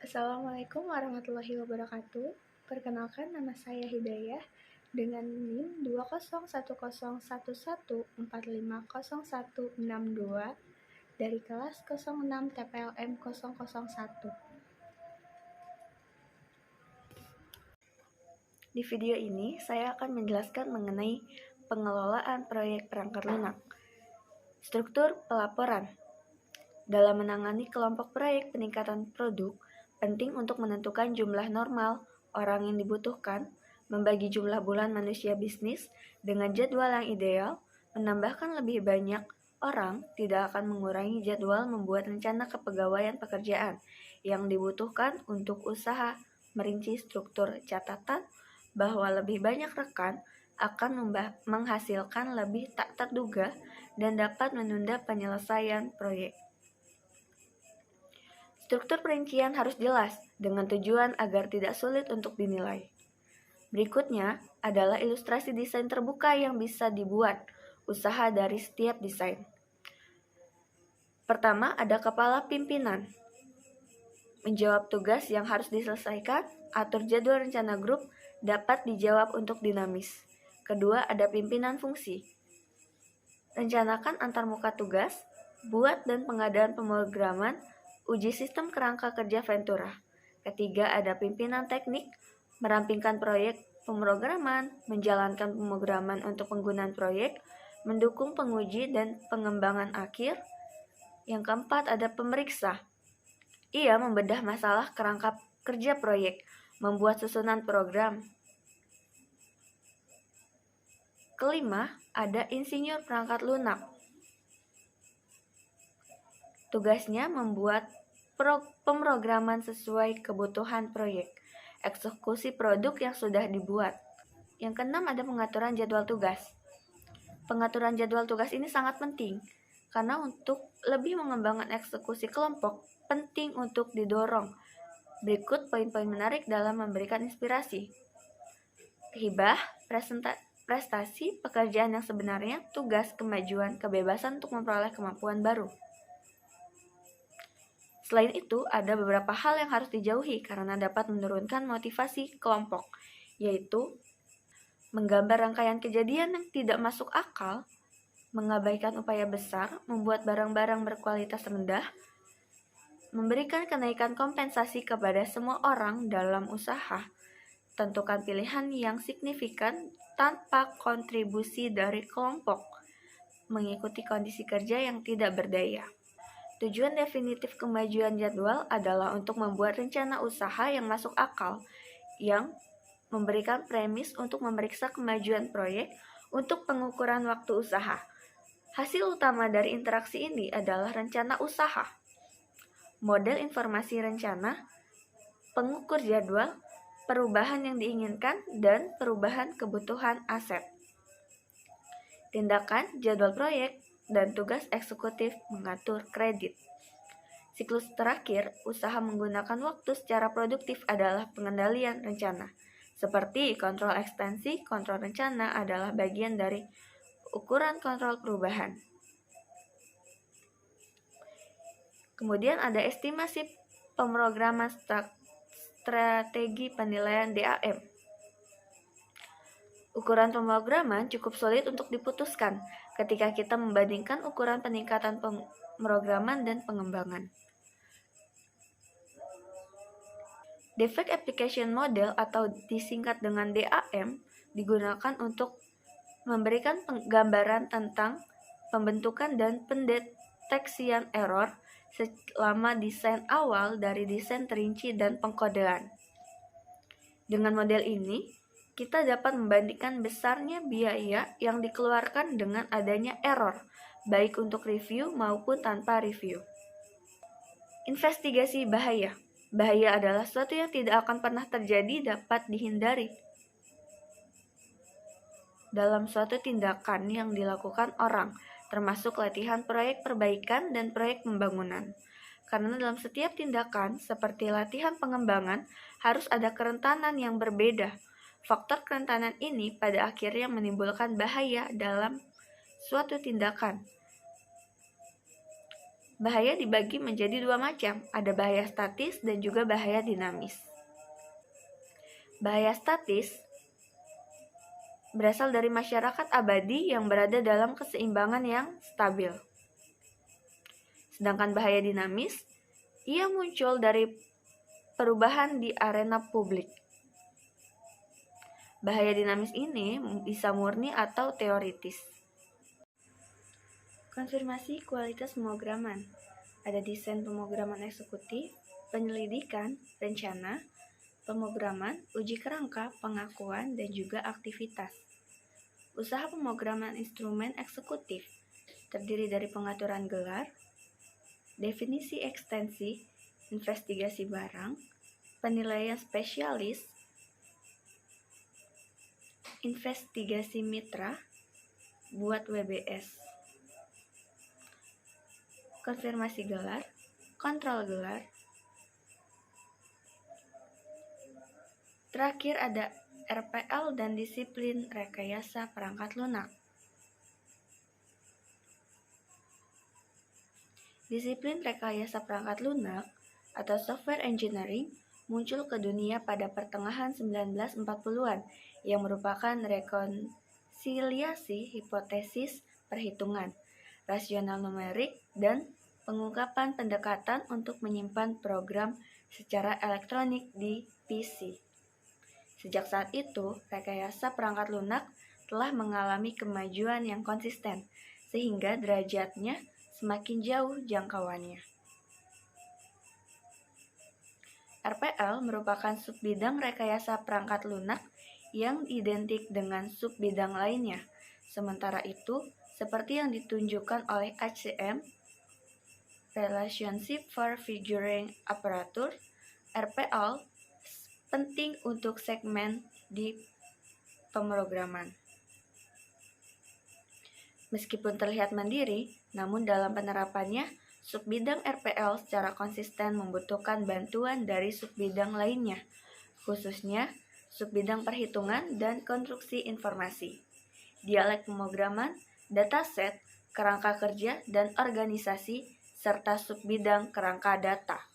Assalamualaikum warahmatullahi wabarakatuh. Perkenalkan, nama saya Hidayah dengan NIM 2011111450162 dari kelas 06 TPLM 001. Di video ini saya akan menjelaskan mengenai pengelolaan proyek perangkat lunak. Struktur pelaporan. Dalam menangani kelompok proyek peningkatan produk, penting untuk menentukan jumlah normal orang yang dibutuhkan, membagi jumlah bulan manusia bisnis dengan jadwal yang ideal, menambahkan lebih banyak orang tidak akan mengurangi jadwal membuat rencana kepegawaian pekerjaan yang dibutuhkan untuk usaha, merinci struktur catatan bahwa lebih banyak rekan akan menghasilkan lebih tak terduga dan dapat menunda penyelesaian proyek. Struktur perincian harus jelas, dengan tujuan agar tidak sulit untuk dinilai. Berikutnya adalah ilustrasi desain terbuka yang bisa dibuat, usaha dari setiap desain. Pertama, ada kepala pimpinan. Menjawab tugas yang harus diselesaikan, atur jadwal rencana grup, dapat dijawab untuk dinamis. Kedua, ada pimpinan fungsi. Rencanakan antarmuka tugas, buat dan pengadaan pemrograman, uji sistem kerangka kerja Ventura. Ketiga, ada pimpinan teknik, merampingkan proyek pemrograman, menjalankan pemrograman untuk penggunaan proyek, mendukung penguji dan pengembangan akhir. Yang keempat, ada pemeriksa. Ia membedah masalah kerangka kerja proyek, membuat susunan program. Kelima, ada insinyur perangkat lunak. Tugasnya membuat pemrograman sesuai kebutuhan proyek, eksekusi produk yang sudah dibuat. Yang keenam, ada pengaturan jadwal tugas. Pengaturan jadwal tugas ini sangat penting, karena untuk lebih mengembangkan eksekusi kelompok, penting untuk didorong. Berikut poin-poin menarik dalam memberikan inspirasi. Hibah, prestasi, pekerjaan yang sebenarnya, tugas, kemajuan, kebebasan untuk memperoleh kemampuan baru. Selain itu, ada beberapa hal yang harus dijauhi karena dapat menurunkan motivasi kelompok, yaitu menggambar rangkaian kejadian yang tidak masuk akal, mengabaikan upaya besar, membuat barang-barang berkualitas rendah, memberikan kenaikan kompensasi kepada semua orang dalam usaha, tentukan pilihan yang signifikan tanpa kontribusi dari kelompok, mengikuti kondisi kerja yang tidak berdaya. Tujuan definitif kemajuan jadwal adalah untuk membuat rencana usaha yang masuk akal, yang memberikan premis untuk memeriksa kemajuan proyek untuk pengukuran waktu usaha. Hasil utama dari interaksi ini adalah rencana usaha, model informasi rencana, pengukur jadwal, perubahan yang diinginkan, dan perubahan kebutuhan aset. Tindakan, jadwal proyek, dan tugas eksekutif mengatur kredit. Siklus terakhir, usaha menggunakan waktu secara produktif adalah pengendalian rencana. Seperti kontrol ekstensi, kontrol rencana adalah bagian dari ukuran kontrol perubahan. Kemudian ada estimasi pemrograman strategi penilaian DAM. Ukuran pemrograman cukup sulit untuk diputuskan ketika kita membandingkan ukuran peningkatan pemrograman dan pengembangan. Defect Application Model atau disingkat dengan DAM digunakan untuk memberikan gambaran tentang pembentukan dan pendeteksian error selama desain awal dari desain terinci dan pengkodean. Dengan model ini, kita dapat membandingkan besarnya biaya yang dikeluarkan dengan adanya error, baik untuk review maupun tanpa review. Investigasi bahaya. Bahaya adalah sesuatu yang tidak akan pernah terjadi dapat dihindari dalam suatu tindakan yang dilakukan orang, termasuk latihan proyek perbaikan dan proyek pembangunan. Karena dalam setiap tindakan, seperti latihan pengembangan, harus ada kerentanan yang berbeda. Faktor kerentanan ini pada akhirnya menimbulkan bahaya dalam suatu tindakan. Bahaya dibagi menjadi dua macam, ada bahaya statis dan juga bahaya dinamis. Bahaya statis berasal dari masyarakat abadi yang berada dalam keseimbangan yang stabil. Sedangkan bahaya dinamis, ia muncul dari perubahan di arena publik. Bahaya dinamis ini bisa murni atau teoritis. Konfirmasi kualitas pemrograman. Ada desain pemrograman eksekutif, penyelidikan, rencana, pemrograman, uji kerangka, pengakuan, dan juga aktivitas. Usaha pemrograman instrumen eksekutif terdiri dari pengaturan gelar, definisi ekstensi, investigasi barang, penilaian spesialis, investigasi mitra, buat WBS. Konfirmasi gelar, kontrol gelar. Terakhir ada RPL dan disiplin rekayasa perangkat lunak. Disiplin rekayasa perangkat lunak atau software engineering muncul ke dunia pada pertengahan 1940-an yang merupakan rekonsiliasi hipotesis perhitungan, rasional numerik, dan pengungkapan pendekatan untuk menyimpan program secara elektronik di PC. Sejak saat itu, rekayasa perangkat lunak telah mengalami kemajuan yang konsisten, sehingga derajatnya semakin jauh jangkauannya. RPL merupakan subbidang rekayasa perangkat lunak yang identik dengan subbidang lainnya. Sementara itu, seperti yang ditunjukkan oleh HCM, Relationship for Figuring Apparatus, RPL penting untuk segmen di pemrograman. Meskipun terlihat mandiri, namun dalam penerapannya, subbidang RPL secara konsisten membutuhkan bantuan dari subbidang lainnya, khususnya subbidang perhitungan dan konstruksi informasi, dialek pemrograman, dataset, kerangka kerja, dan organisasi, serta subbidang kerangka data.